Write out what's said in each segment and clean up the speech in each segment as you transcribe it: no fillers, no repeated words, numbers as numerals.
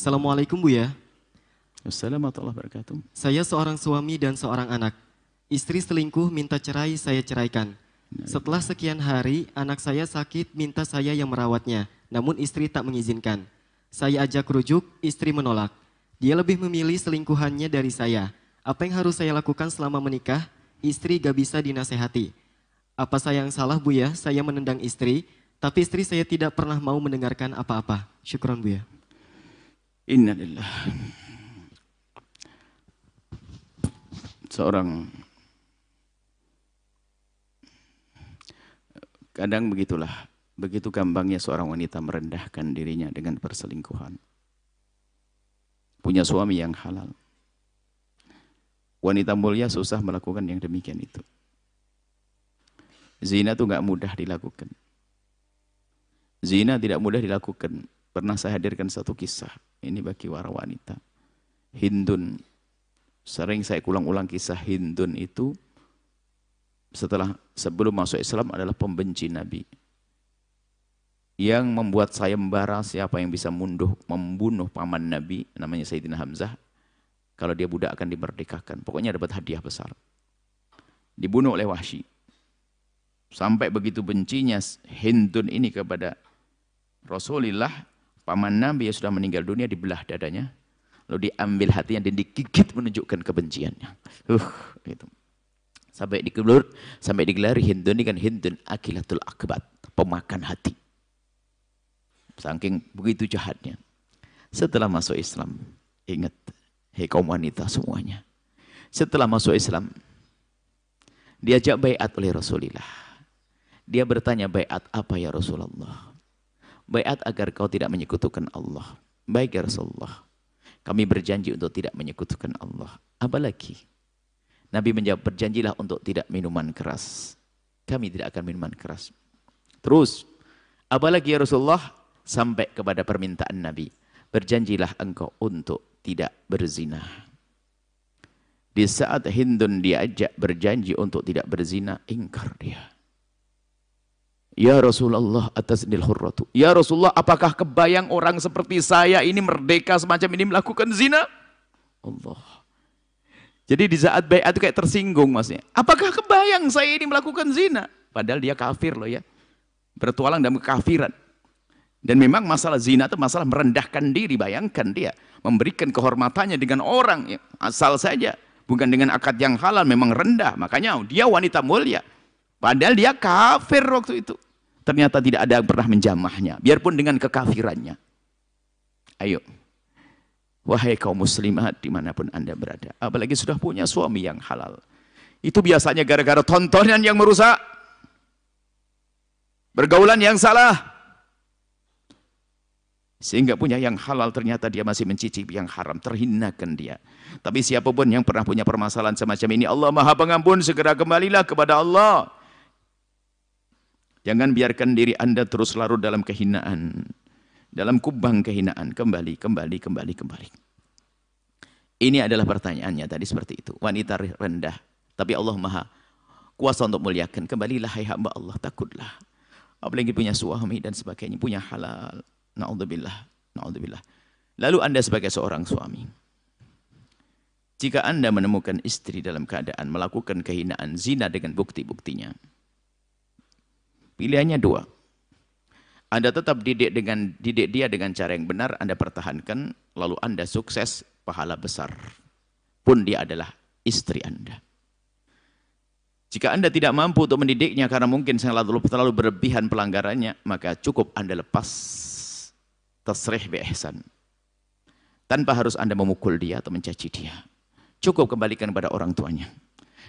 Assalamualaikum Buya. Assalamualaikum warahmatullahi wabarakatuh. Saya seorang suami dan seorang anak. Istri selingkuh minta cerai, saya ceraikan. Setelah sekian hari, anak saya sakit minta saya yang merawatnya. Namun istri tak mengizinkan. Saya ajak rujuk, istri menolak. Dia lebih memilih selingkuhannya dari saya. Apa yang harus saya lakukan selama menikah? Istri gak bisa dinasehati. Apa saya yang salah Buya? Saya menendang istri, tapi istri saya tidak pernah mau mendengarkan apa-apa. Syukron Buya. Innalillah. Seorang kadang begitulah, begitu gampangnya seorang wanita merendahkan dirinya dengan perselingkuhan. Punya suami yang halal. Wanita mulia susah melakukan yang demikian itu. Zina itu nggak mudah dilakukan. Zina tidak mudah dilakukan. Pernah saya hadirkan satu kisah. Ini bagi para wanita. Hindun. Sering saya ulang-ulang kisah Hindun itu. Sebelum masuk Islam adalah pembenci Nabi. Yang membuat sayembara siapa yang bisa membunuh paman Nabi. Namanya Sayyidina Hamzah. Kalau dia budak akan dimerdekakan. Pokoknya dapat hadiah besar. Dibunuh oleh Wahsy. Sampai begitu bencinya Hindun ini kepada Rasulullah. Paman Nabi yang sudah meninggal dunia dibelah dadanya. Lalu diambil hatinya dan digigit menunjukkan kebenciannya. Gitu. Sampai digelari Hindun ini kan Hindun akilatul akbat. Pemakan hati. Saking begitu jahatnya. Setelah masuk Islam. Ingat. Hei kaum wanita semuanya. Setelah masuk Islam. Diajak baiat oleh Rasulullah. Dia bertanya baiat apa ya Rasulullah? Baiat agar kau tidak menyekutukan Allah. Baik ya Rasulullah. Kami berjanji untuk tidak menyekutukan Allah. Apa lagi? Nabi menjawab, berjanjilah untuk tidak minuman keras. Kami tidak akan minuman keras. Terus, apa lagi ya Rasulullah? Sampai kepada permintaan Nabi. Berjanjilah engkau untuk tidak berzina. Di saat Hindun diajak berjanji untuk tidak berzina, ingkar dia. Ya Rasulullah atasnil hurratu. Ya Rasulullah, apakah kebayang orang seperti saya ini merdeka semacam ini melakukan zina? Allah. Jadi di saat baiat itu kayak tersinggung maksudnya. Apakah kebayang saya ini melakukan zina? Padahal dia kafir loh ya. Bertualang dalam kekafiran. Dan memang masalah zina itu masalah merendahkan diri. Bayangkan dia memberikan kehormatannya dengan orang ya. Asal saja. Bukan dengan akad yang halal, memang rendah. Makanya dia wanita mulia. Padahal dia kafir waktu itu. Ternyata tidak ada yang pernah menjamahnya. Biarpun dengan kekafirannya. Ayo. Wahai kaum muslimat dimanapun anda berada. Apalagi sudah punya suami yang halal. Itu biasanya gara-gara tontonan yang merusak. Pergaulan yang salah. Sehingga punya yang halal ternyata dia masih mencicipi yang haram. Terhinakan dia. Tapi siapapun yang pernah punya permasalahan semacam ini. Allah Maha Pengampun, segera kembalilah kepada Allah. Jangan biarkan diri anda terus larut dalam kehinaan. Dalam kubang kehinaan. Kembali. Ini adalah pertanyaannya tadi seperti itu. Wanita rendah. Tapi Allah Maha kuasa untuk muliakan. Kembalilah hai hamba Allah. Takutlah. Apalagi punya suami dan sebagainya. Punya halal. Na'udzubillah. Lalu anda sebagai seorang suami. Jika anda menemukan istri dalam keadaan melakukan kehinaan zina dengan bukti-buktinya. Pilihannya dua. Anda tetap didik dia dengan cara yang benar, anda pertahankan, lalu anda sukses, pahala besar. Pun dia adalah istri anda. Jika anda tidak mampu untuk mendidiknya karena mungkin terlalu berlebihan pelanggarannya, maka cukup anda lepas tasrih bi ihsan. Tanpa harus anda memukul dia atau mencaci dia. Cukup kembalikan kepada orang tuanya.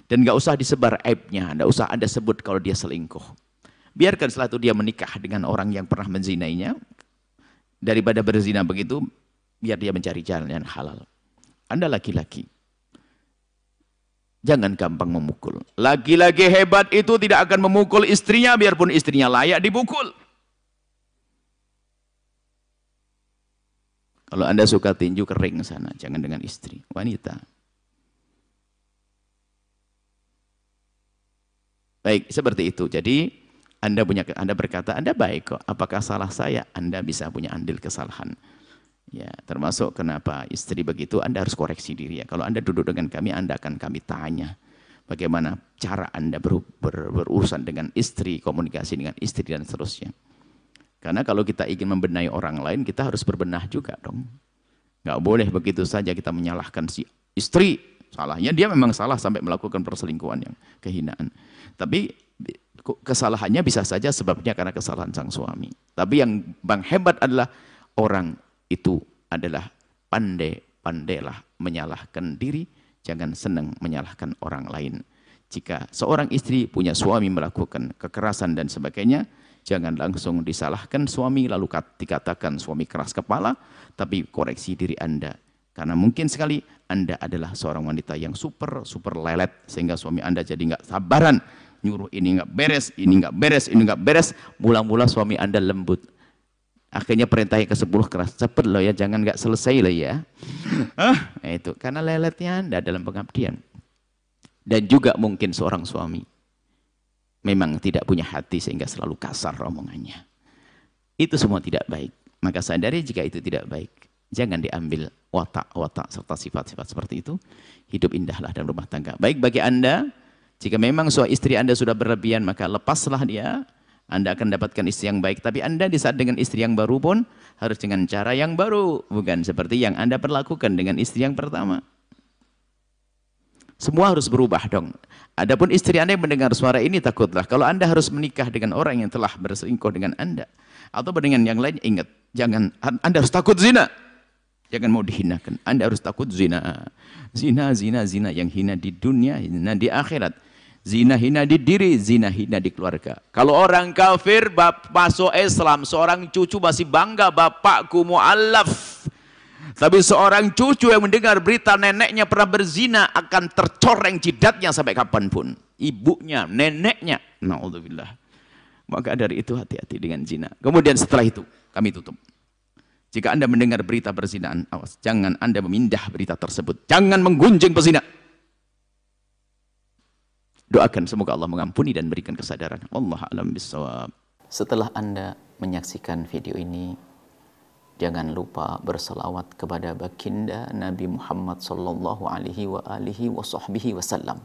Dan gak usah disebar aibnya, gak usah anda sebut kalau dia selingkuh. Biarkan setelah itu dia menikah dengan orang yang pernah menzinainya. Daripada berzina begitu, biar dia mencari jalan yang halal. Anda laki-laki. Jangan gampang memukul. Laki-laki hebat itu tidak akan memukul istrinya, biarpun istrinya layak dipukul. Kalau anda suka tinju kering sana, jangan dengan istri, wanita. Baik, seperti itu. Jadi anda berkata, Anda baik kok. Apakah salah saya? Anda bisa punya andil kesalahan. Ya, termasuk kenapa istri begitu, Anda harus koreksi diri ya. Kalau Anda duduk dengan kami, Anda akan kami tanya bagaimana cara Anda berurusan dengan istri, komunikasi dengan istri dan seterusnya. Karena kalau kita ingin membenahi orang lain, kita harus berbenah juga dong. Nggak boleh begitu saja kita menyalahkan si istri. Salahnya dia memang salah sampai melakukan perselingkuhan yang kehinaan. Tapi kesalahannya bisa saja sebabnya karena kesalahan sang suami. Tapi yang hebat adalah orang itu adalah pandai-pandailah menyalahkan diri, jangan senang menyalahkan orang lain. Jika seorang istri punya suami melakukan kekerasan dan sebagainya, jangan langsung disalahkan suami lalu dikatakan suami keras kepala, tapi koreksi diri Anda. Karena mungkin sekali Anda adalah seorang wanita yang super lelet, sehingga suami Anda jadi nggak sabaran, nyuruh ini nggak beres, ini nggak beres, ini nggak beres. Mula-mula suami Anda lembut. Akhirnya perintahnya ke-10 keras, cepet loh ya, jangan nggak selesai loh ya. Itu karena leletnya Anda dalam pengabdian. Dan juga mungkin seorang suami memang tidak punya hati sehingga selalu kasar omongannya. Itu semua tidak baik. Maka sadari jika itu tidak baik. Jangan diambil watak-watak serta sifat-sifat seperti itu. Hidup indahlah dalam rumah tangga. Baik bagi Anda, jika memang suami istri Anda sudah berlebihan, maka lepaslah dia. Anda akan dapatkan istri yang baik. Tapi Anda di saat dengan istri yang baru pun harus dengan cara yang baru. Bukan seperti yang Anda perlakukan dengan istri yang pertama. Semua harus berubah dong. Adapun istri Anda yang mendengar suara ini, takutlah. Kalau Anda harus menikah dengan orang yang telah berselingkuh dengan Anda. Atau dengan yang lain, ingat. Jangan, Anda harus takut zina. Jangan mau dihinakan. Anda harus takut zina. Zina yang hina di dunia, hina di akhirat. Zina hina di diri, zina hina di keluarga. Kalau orang kafir masuk Islam, seorang cucu masih bangga bapakku mu'allaf. Tapi seorang cucu yang mendengar berita neneknya pernah berzina akan tercoreng jidatnya sampai kapanpun. Ibunya, neneknya. Na'udzubillah. Maka dari itu hati-hati dengan zina. Kemudian setelah itu kami tutup. Jika Anda mendengar berita perzinaan, awas. Jangan Anda memindah berita tersebut. Jangan menggunjing pezina. Doakan semoga Allah mengampuni dan berikan kesadaran. Wallahu a'lam bishawab. Setelah Anda menyaksikan video ini, jangan lupa berselawat kepada baginda Nabi Muhammad sallallahu alaihi wa alihi wa sahbihi wasallam.